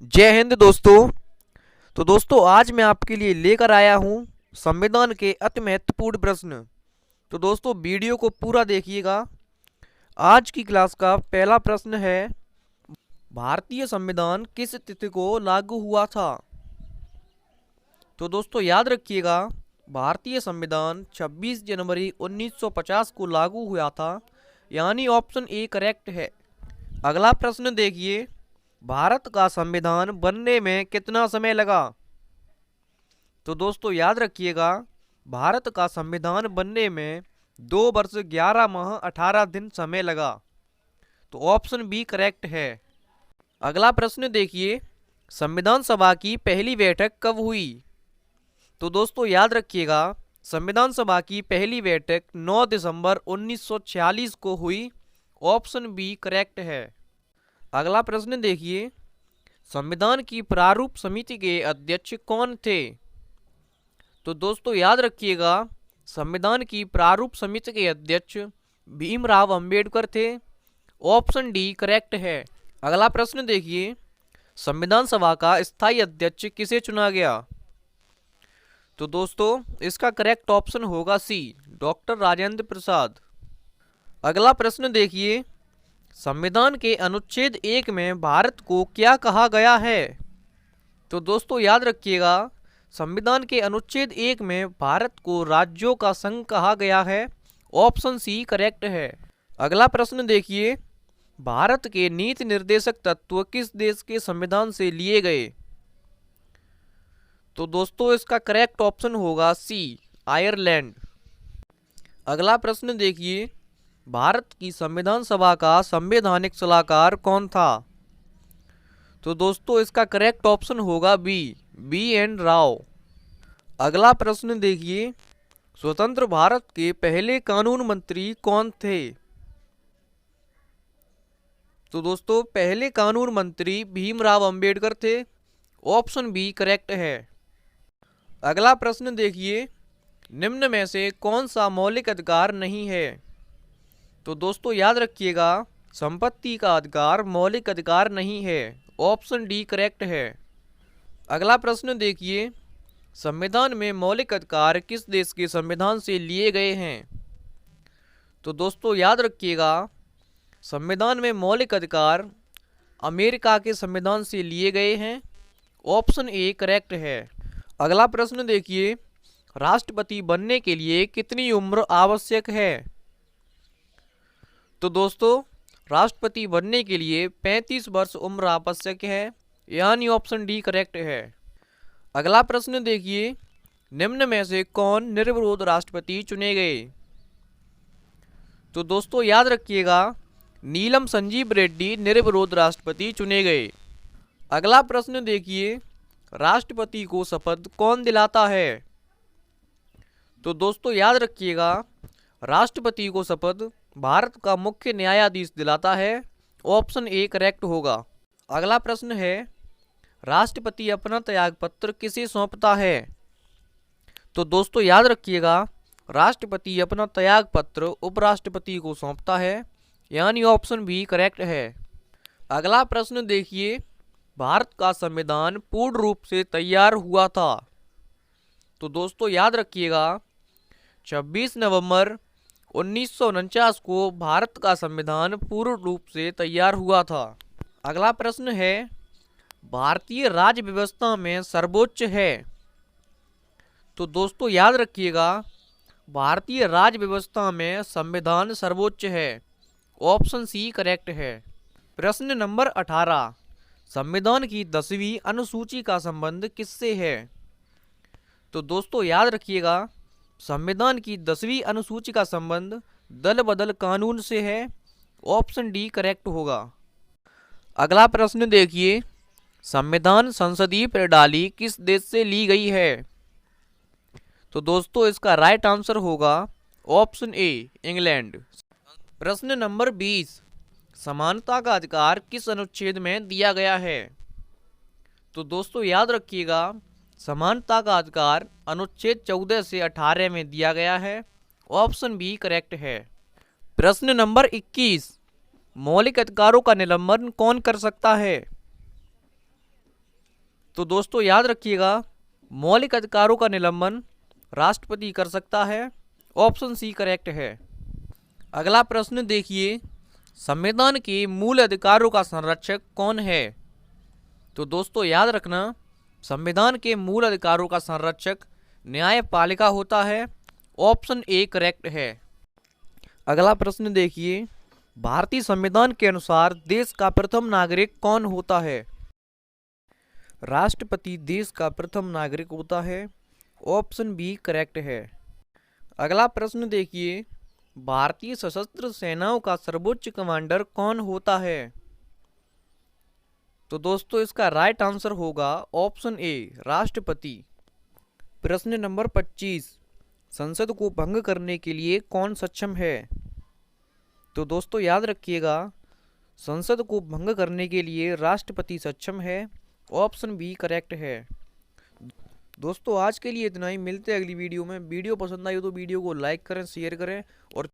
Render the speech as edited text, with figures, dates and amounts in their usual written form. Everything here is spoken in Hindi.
जय हिंद दोस्तों। तो दोस्तों आज मैं आपके लिए लेकर आया हूं संविधान के अति महत्वपूर्ण प्रश्न। तो दोस्तों वीडियो को पूरा देखिएगा। आज की क्लास का पहला प्रश्न है, भारतीय संविधान किस तिथि को लागू हुआ था? तो दोस्तों याद रखिएगा, भारतीय संविधान 26 जनवरी 1950 को लागू हुआ था, यानी ऑप्शन ए करेक्ट है। अगला प्रश्न देखिए, भारत का संविधान बनने में कितना समय लगा? तो दोस्तों याद रखिएगा, भारत का संविधान बनने में 2 वर्ष 11 माह 18 दिन समय लगा। तो ऑप्शन बी करेक्ट है। अगला प्रश्न देखिए, संविधान सभा की पहली बैठक कब हुई? तो दोस्तों याद रखिएगा, संविधान सभा की पहली बैठक 9 दिसंबर 1946 को हुई। ऑप्शन बी करेक्ट है। अगला प्रश्न देखिए, संविधान की प्रारूप समिति के अध्यक्ष कौन थे? तो दोस्तों याद रखिएगा, संविधान की प्रारूप समिति के अध्यक्ष भीमराव अंबेडकर थे। ऑप्शन डी करेक्ट है। अगला प्रश्न देखिए, संविधान सभा का स्थायी अध्यक्ष किसे चुना गया? तो दोस्तों इसका करेक्ट ऑप्शन होगा सी, डॉक्टर राजेंद्र प्रसाद। अगला प्रश्न देखिए, संविधान के अनुच्छेद 1 में भारत को क्या कहा गया है? तो दोस्तों याद रखिएगा, संविधान के अनुच्छेद 1 में भारत को राज्यों का संघ कहा गया है। ऑप्शन सी करेक्ट है। अगला प्रश्न देखिए, भारत के नीति निर्देशक तत्व किस देश के संविधान से लिए गए? तो दोस्तों इसका करेक्ट ऑप्शन होगा सी, आयरलैंड। अगला प्रश्न देखिए, भारत की संविधान सभा का संवैधानिक सलाहकार कौन था? तो दोस्तों इसका करेक्ट ऑप्शन होगा बी एन राव। अगला प्रश्न देखिए, स्वतंत्र भारत के पहले कानून मंत्री कौन थे? तो दोस्तों पहले कानून मंत्री भीमराव अंबेडकर थे। ऑप्शन बी करेक्ट है। अगला प्रश्न देखिए, निम्न में से कौन सा मौलिक अधिकार नहीं है? तो दोस्तों याद रखिएगा, संपत्ति का अधिकार मौलिक अधिकार नहीं है। ऑप्शन डी करेक्ट है। अगला प्रश्न देखिए, संविधान में मौलिक अधिकार किस देश के संविधान से लिए गए हैं? तो दोस्तों याद रखिएगा, संविधान में मौलिक अधिकार अमेरिका के संविधान से लिए गए हैं। ऑप्शन ए करेक्ट है। अगला प्रश्न देखिए, राष्ट्रपति बनने के लिए कितनी उम्र आवश्यक है? तो दोस्तों राष्ट्रपति बनने के लिए 35 वर्ष उम्र आवश्यक है, यानी ऑप्शन डी करेक्ट है। अगला प्रश्न देखिए, निम्न में से कौन निर्विरोध राष्ट्रपति चुने गए? तो दोस्तों याद रखिएगा, नीलम संजीव रेड्डी निर्विरोध राष्ट्रपति चुने गए। अगला प्रश्न देखिए, राष्ट्रपति को शपथ कौन दिलाता है? तो दोस्तों याद रखिएगा, राष्ट्रपति को शपथ भारत का मुख्य न्यायाधीश दिलाता है। ऑप्शन ए करेक्ट होगा। अगला प्रश्न है, राष्ट्रपति अपना त्यागपत्र किसे सौंपता है? तो दोस्तों याद रखिएगा, राष्ट्रपति अपना त्यागपत्र उपराष्ट्रपति को सौंपता है, यानी ऑप्शन बी करेक्ट है। अगला प्रश्न देखिए, भारत का संविधान पूर्ण रूप से तैयार हुआ था? तो दोस्तों याद रखिएगा, 26 नवंबर 1949 को भारत का संविधान पूर्ण रूप से तैयार हुआ था। अगला प्रश्न है, भारतीय राज्य व्यवस्था में सर्वोच्च है? तो दोस्तों याद रखिएगा, भारतीय राज्य व्यवस्था में संविधान सर्वोच्च है। ऑप्शन सी करेक्ट है। प्रश्न नंबर 18, संविधान की 10वीं अनुसूची का संबंध किससे है? तो दोस्तों याद रखिएगा, संविधान की 10वीं अनुसूची का संबंध दल बदल कानून से है। ऑप्शन डी करेक्ट होगा। अगला प्रश्न देखिए, संविधान संसदीय प्रणाली किस देश से ली गई है? तो दोस्तों इसका राइट आंसर होगा ऑप्शन ए, इंग्लैंड। प्रश्न नंबर 20, समानता का अधिकार किस अनुच्छेद में दिया गया है? तो दोस्तों याद रखिएगा, समानता का अधिकार अनुच्छेद 14 से 18 में दिया गया है। ऑप्शन बी करेक्ट है। प्रश्न नंबर 21, मौलिक अधिकारों का निलंबन कौन कर सकता है? तो दोस्तों याद रखिएगा, मौलिक अधिकारों का निलंबन राष्ट्रपति कर सकता है। ऑप्शन सी करेक्ट है। अगला प्रश्न देखिए, संविधान के मूल अधिकारों का संरक्षक कौन है? तो दोस्तों याद रखना, संविधान के मूल अधिकारों का संरक्षक न्यायपालिका होता है। ऑप्शन ए करेक्ट है। अगला प्रश्न देखिए, भारतीय संविधान के अनुसार देश का प्रथम नागरिक कौन होता है? राष्ट्रपति देश का प्रथम नागरिक होता है। ऑप्शन बी करेक्ट है। अगला प्रश्न देखिए, भारतीय सशस्त्र सेनाओं का सर्वोच्च कमांडर कौन होता है? तो दोस्तों इसका राइट आंसर होगा ऑप्शन ए राष्ट्रपति। प्रश्न नंबर 25, संसद को भंग करने के लिए कौन सक्षम है? तो दोस्तों याद रखिएगा, संसद को भंग करने के लिए राष्ट्रपति सक्षम है। ऑप्शन बी करेक्ट है। दोस्तों आज के लिए इतना ही, मिलते हैं अगली वीडियो में। वीडियो पसंद आई हो तो वीडियो को लाइक करें, शेयर करें और